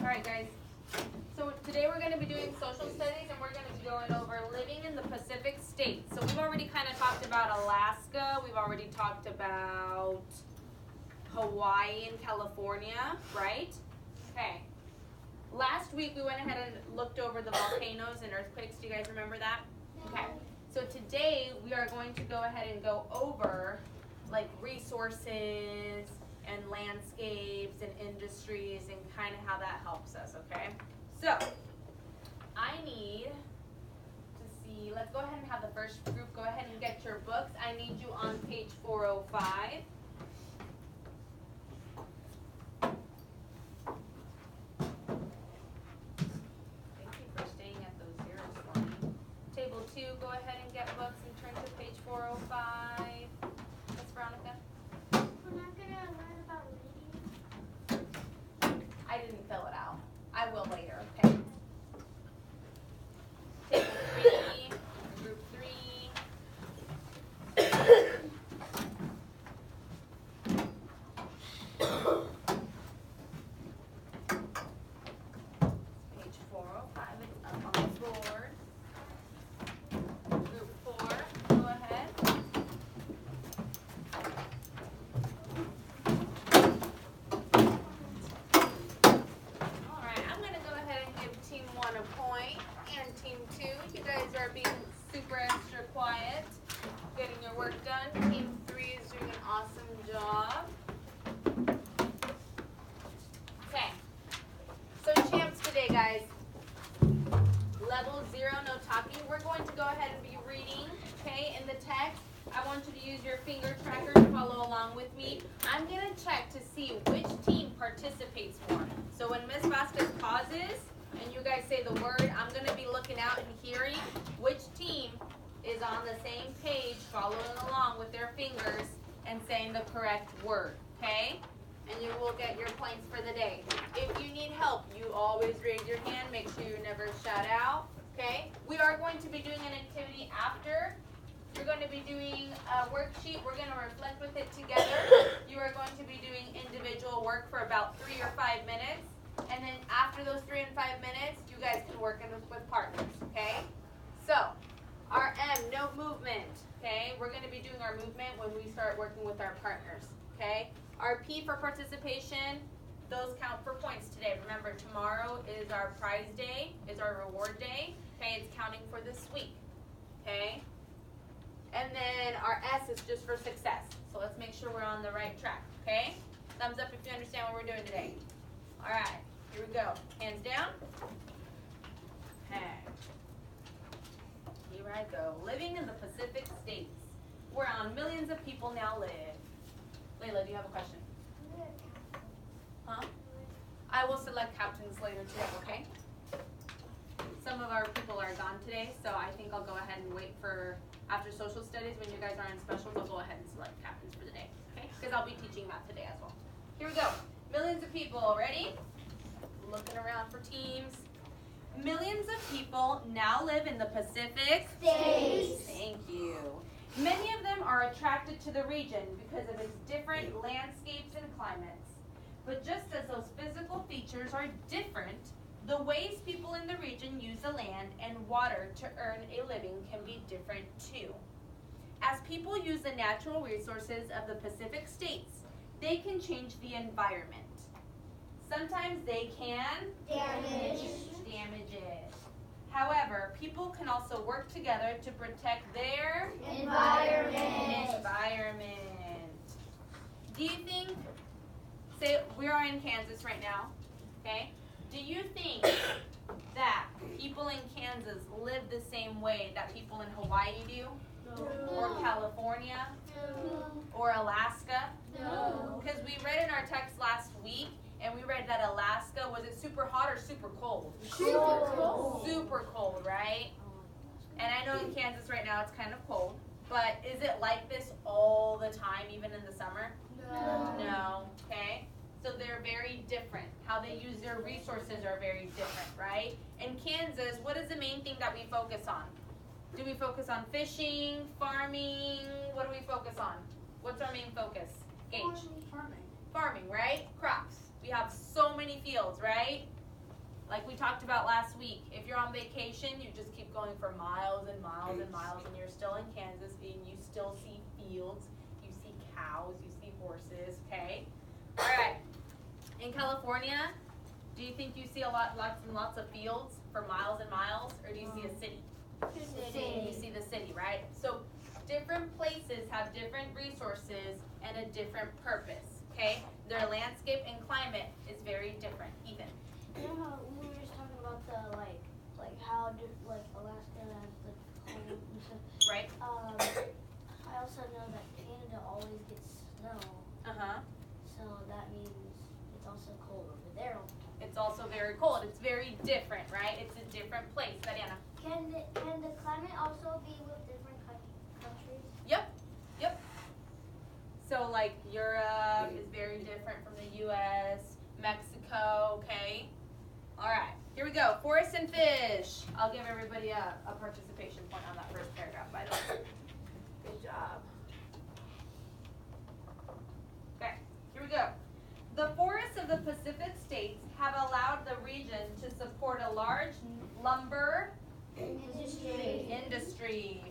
Alright guys, so today we're going to be doing social studies and we're going to be going over living in the Pacific states. So we've already kind of talked about Alaska, we've already talked about Hawaii and California, right? Okay. Last week we went ahead and looked over the volcanoes and earthquakes. Do you guys remember that? Okay. So today we are going to go ahead and go over like resources and landscapes and industries and kind of how that helps us, okay? So I need to see, let's go ahead and have the first group go ahead and get your books. I need you on page 405. Table 2, go ahead and get books and turn to page 405. Miss Veronica? We're not going to learn about reading. I didn't fill it out. I will later, okay? Table 3, group 3. Page 405, it's up on the board. Group 4, go ahead. Alright, I'm going to go ahead and give Team 1 a point, and Team 2, you guys are being super extra quiet, getting your work done. Team 3 is doing an awesome job. Okay, so champs today, guys. Level 0, no talking. We're going to go ahead and be reading, okay, in the text. I want you to use your finger tracker to follow along with me. I'm going to check to see which team participates more. So when Ms. Vasquez pauses and you guys say the word, I'm going to be looking out and hearing which team is on the same page, following along with their fingers and saying the correct word, okay? And you will get your points for the day. If you need help, you always raise your hand. Make sure you never shout out, okay? We are going to be doing an activity after. You're going to be doing a worksheet. We're going to reflect with it together. You are going to be doing individual work for about 3 or 5 minutes. And then after those 3 and 5 minutes, you guys can work with partners, okay? So, our M, no movement, okay? We're going to be doing our movement when we start working with our partners, okay? Our P for participation, those count for points today. Remember, tomorrow is our prize day, is our reward day, okay? It's counting for this week, okay? And then our S is just for success. So let's make sure we're on the right track, okay? Thumbs up if you understand what we're doing today. All right, here we go. Hands down. Okay. Here I go. Living in the Pacific states, whereon millions of people now live. Layla, do you have a question? Huh? I will select captains later today, okay? Some of our people are gone today, so I think I'll go ahead and wait for after social studies when you guys are in specials. I'll go ahead and select captains for the day, okay? Because I'll be teaching math today as well. Here we go. Millions of people, ready? Looking around for teams. Millions of people now live in the Pacific States. Thank you. Many of them are attracted to the region because of its different landscapes and climates. But just as those physical features are different, the ways people in the region use the land and water to earn a living can be different too. As people use the natural resources of the Pacific states, they can change the environment. Sometimes they can damage it. However, people can also work together to protect their environment. Do you think, say we are in Kansas right now, okay? Do you think that people in Kansas live the same way that people in Hawaii do? No. Or California? No. Or Alaska? No. Because we read in our text last week, and we read that Alaska, was it super hot or super cold? Super cold. Super cold, right? And I know in Kansas right now it's kind of cold, but is it like this all the time, even in the summer? No. No, okay? So they're very different. How they use their resources are very different, right? In Kansas, what is the main thing that we focus on? Do we focus on fishing, farming? What do we focus on? What's our main focus? Gage. Farming. Farming, right? Crops. We have so many fields, right? Like we talked about last week, if you're on vacation, you just keep going for miles and miles and miles, and you're still in Kansas, and you still see fields, you see cows, you see horses, okay? All right. In California, do you think you see lots and lots of fields for miles and miles, or do you see a city? You see the city, right? So different places have different resources and a different purpose, okay? Their landscape and climate is very different, even. You know how we were just talking about the like how Alaska has the cold and stuff. Right. I also know that Canada always gets snow, so that means it's also cold over there all the time. It's also very cold. It's very different, right? It's a different place. Diana. Can the climate also be with different countries? Yep. So like Europe is very different from the U.S., Mexico, okay? All right, here we go. Forest and fish. I'll give everybody a participation point on that first paragraph, by the way. Good job. Okay, here we go. The forests of the Pacific states have allowed the region to support a large lumber industry,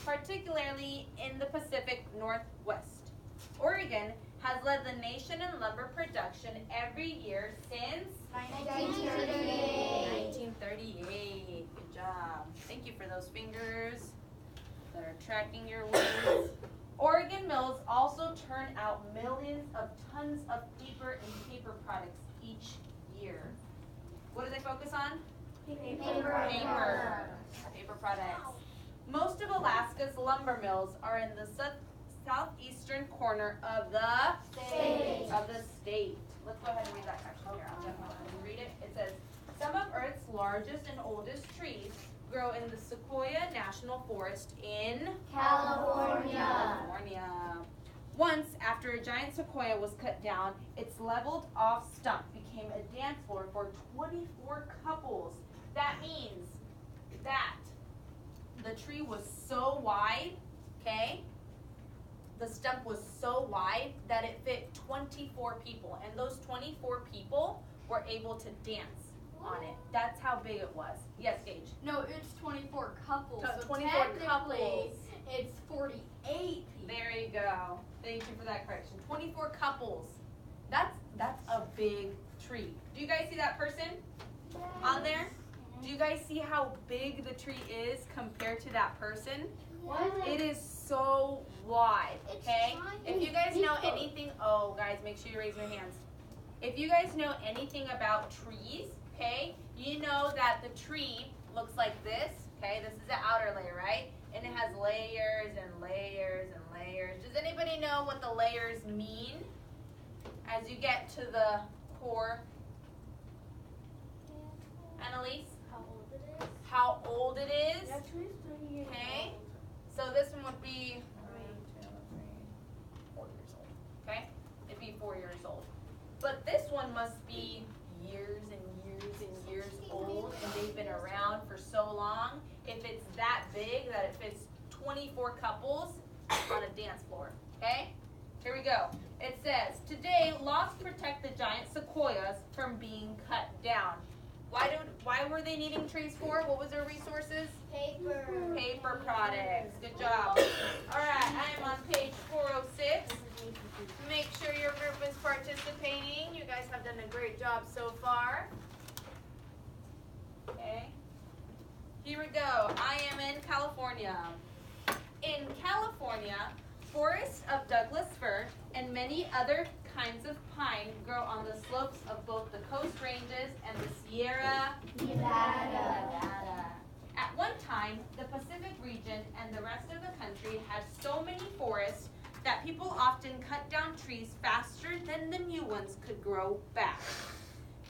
particularly in the Pacific Northwest. Oregon has led the nation in lumber production every year since 1938. Good job. Thank you for those fingers that are tracking your words. Oregon mills also turn out millions of tons of paper and paper products each year. What do they focus on? Paper products. Most of Alaska's lumber mills are in the southeastern corner of the state. Let's go ahead and read that section here. I'll definitely read it. It says, some of Earth's largest and oldest trees grow in the Sequoia National Forest in California. Once, after a giant sequoia was cut down, its leveled off stump became a dance floor for 24 couples. That means that the tree was so wide, okay? The stump was so wide that it fit 24 people, and those 24 people were able to dance on it. That's how big it was. Yes, Gage? No, it's 24 couples. So So 24 technically, couples. it's 48 people. There you go. Thank you for that correction. 24 couples. That's a big tree. Do you guys see that person on there? Do you guys see how big the tree is compared to that person? It is so wide, okay? If you guys know anything, guys, make sure you raise your hands. If you guys know anything about trees, okay, you know that the tree looks like this, okay? This is the outer layer, right? And it has layers and layers and layers. Does anybody know what the layers mean as you get to the core? Annalise? How old it is? Okay. So this one would be 4 years old. Okay? It'd be 4 years old. But this one must be years and years and years old, and they've been around for so long. If it's that big that it fits 24 couples on a dance floor. Okay? Here we go. It says, today laws protect the giant sequoias from being cut down. Why were they needing trees for? What was their resources? Paper products. Good job. All right, I am on page 406. Make sure your group is participating. You guys have done a great job so far. Okay. Here we go. I am in California. In California, forests of Douglas fir and many other kinds of pine grow on the slopes of both the Coast Ranges and the Sierra Nevada. At one time, the Pacific region and the rest of the country had so many forests that people often cut down trees faster than the new ones could grow back.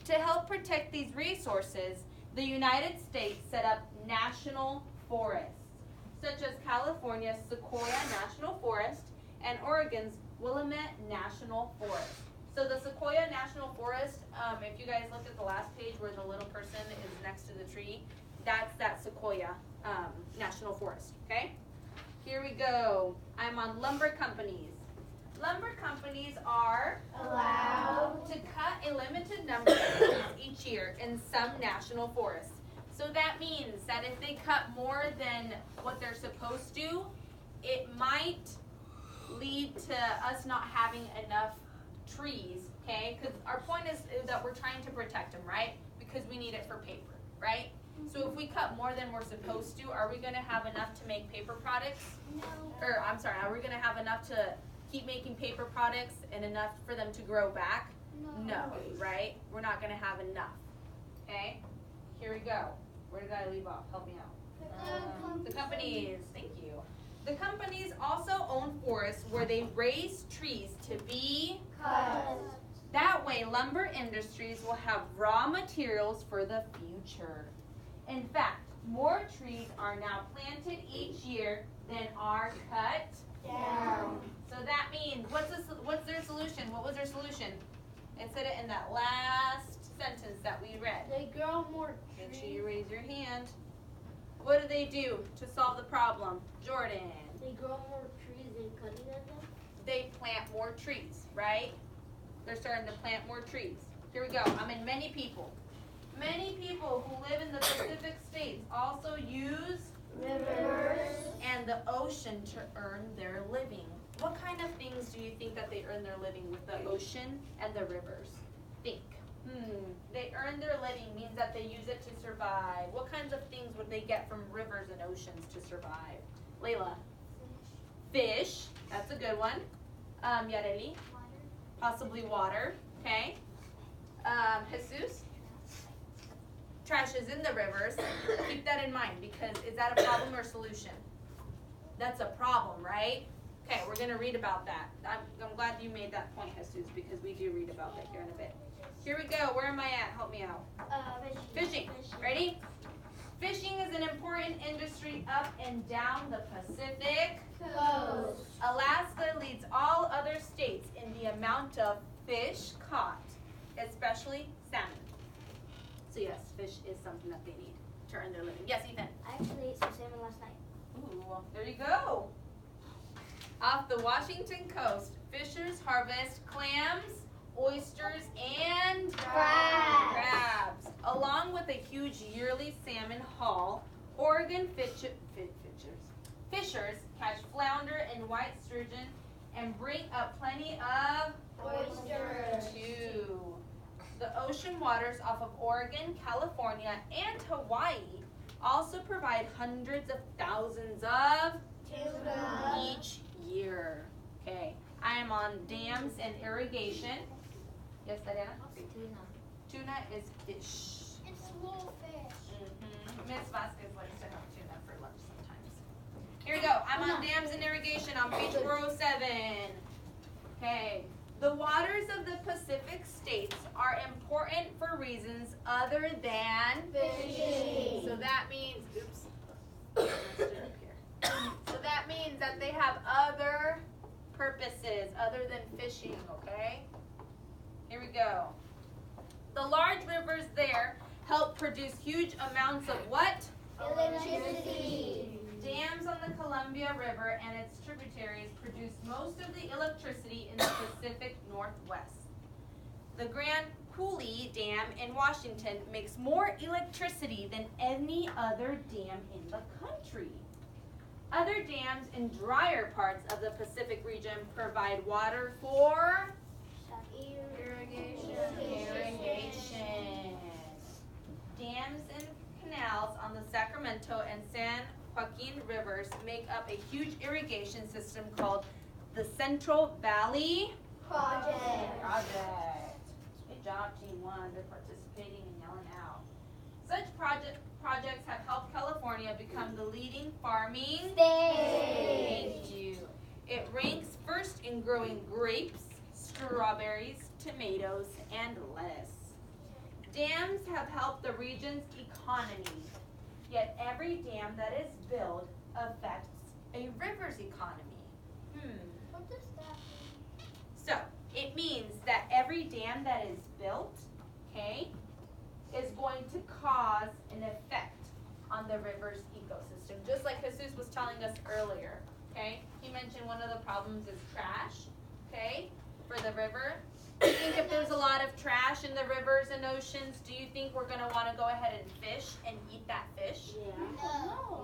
To help protect these resources, the United States set up national forests, such as California's Sequoia National Forest and Oregon's Willamette National Forest. So the Sequoia National Forest, if you guys look at the last page where the little person is next to the tree, that's that Sequoia National Forest, okay? Here we go. I'm on lumber companies. Lumber companies are Allowed to cut plant a limited number of trees each year in some national forests. So that means that if they cut more than what they're supposed to, it might lead to us not having enough trees, okay? Because our point is that we're trying to protect them, right? Because we need it for paper, right? So if we cut more than we're supposed to, are we going to have enough to make paper products? No. Or, I'm sorry, are we going to have enough to keep making paper products and enough for them to grow back? No, right? We're not going to have enough, okay? Here we go. Where did I leave off? Help me out. The companies, thank you. The companies also own forests where they raise trees to be Cut. that way lumber industries will have raw materials for the future. In fact, more trees are now planted each year than are cut Down. So that means, what's their solution? What was their solution? It said it in that last sentence that we read. They grow more Make trees. sure you raise your hand. What do they do to solve the problem? Jordan. They grow more trees than cutting them. They plant more trees, right? They're starting to plant more trees. Here we go. I'm in many people. Many people who live in the Pacific states also use Rivers. and the ocean to earn their living. What kind of things do you think that they earn their living with the ocean and the rivers? Think. They earn their living means that they use it to survive. What kinds of things would they get from rivers and oceans to survive? Layla. Fish. That's a good one. Yareli. Possibly water. Okay. Jesus. Trash is in the rivers. Keep that in mind because is that a problem or solution? That's a problem, right? Okay, we're going to read about that. I'm glad you made that point, Jesus, because we do read about that here in a bit. Here we go. Where am I at? Help me out. Fishing. Ready? Fishing is an important industry up and down the Pacific Coast. Alaska leads all other states in the amount of fish caught, especially salmon. So yes, fish is something that they need to earn their living. Yes, Ethan? I actually ate some salmon last night. Ooh, there you go. Off the Washington coast, fishers harvest clams, oysters, and crabs. Along with a huge yearly salmon haul, Oregon fishers catch flounder and white sturgeon and bring up plenty of Oysters. too. The ocean waters off of Oregon, California, and Hawaii also provide hundreds of thousands of Tuna. each year. Okay, I am on dams and irrigation. Yes, Diana? Tuna is fish. It's little fish. Miss Vasquez likes to have tuna for lunch sometimes. Here we go. I'm on dams and irrigation on page 407. Okay. The waters of the Pacific states are important for reasons other than Fishing. So that means, oops. I messed it up here. So that means that they have other purposes other than fishing, okay? Here we go. The large rivers there help produce huge amounts of what? Electricity. Dams on the Columbia River and its tributaries produce most of the electricity in the Pacific Northwest. The Grand Coulee Dam in Washington makes more electricity than any other dam in the country. Other dams in drier parts of the Pacific region provide water for irrigation. Dams and canals on the Sacramento and San Joaquin rivers make up a huge irrigation system called the Central Valley Project. Good job, Team 1. They're participating and yelling out. Such projects have helped California become the leading farming State. Thank you. It ranks first in growing grapes, strawberries, tomatoes, and lettuce. Dams have helped the region's economy, yet every dam that is built affects a river's economy. What does that mean? So, it means that every dam that is built, okay, is going to cause an effect on the river's ecosystem, just like Jesus was telling us earlier, okay? He mentioned one of the problems is trash, okay, for the river. I think if there's a lot of of trash in the rivers and oceans, do you think we're going to want to go ahead and fish and eat that fish? Yeah.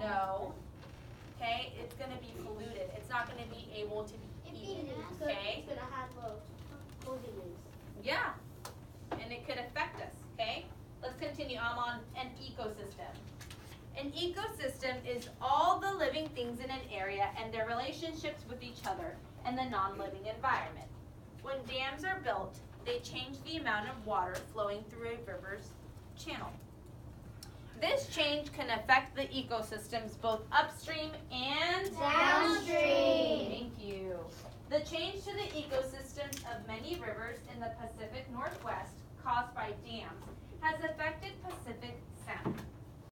No. Okay, it's going to be polluted. It's not going to be able to be eaten. Okay? It's gonna have poisonous. Yeah. And it could affect us. Okay? Let's continue. I'm on an ecosystem. An ecosystem is all the living things in an area and their relationships with each other and the non-living environment. When dams are built, they change the amount of water flowing through a river's channel. This change can affect the ecosystems both upstream and Downstream. Thank you. The change to the ecosystems of many rivers in the Pacific Northwest caused by dams has affected Pacific salmon.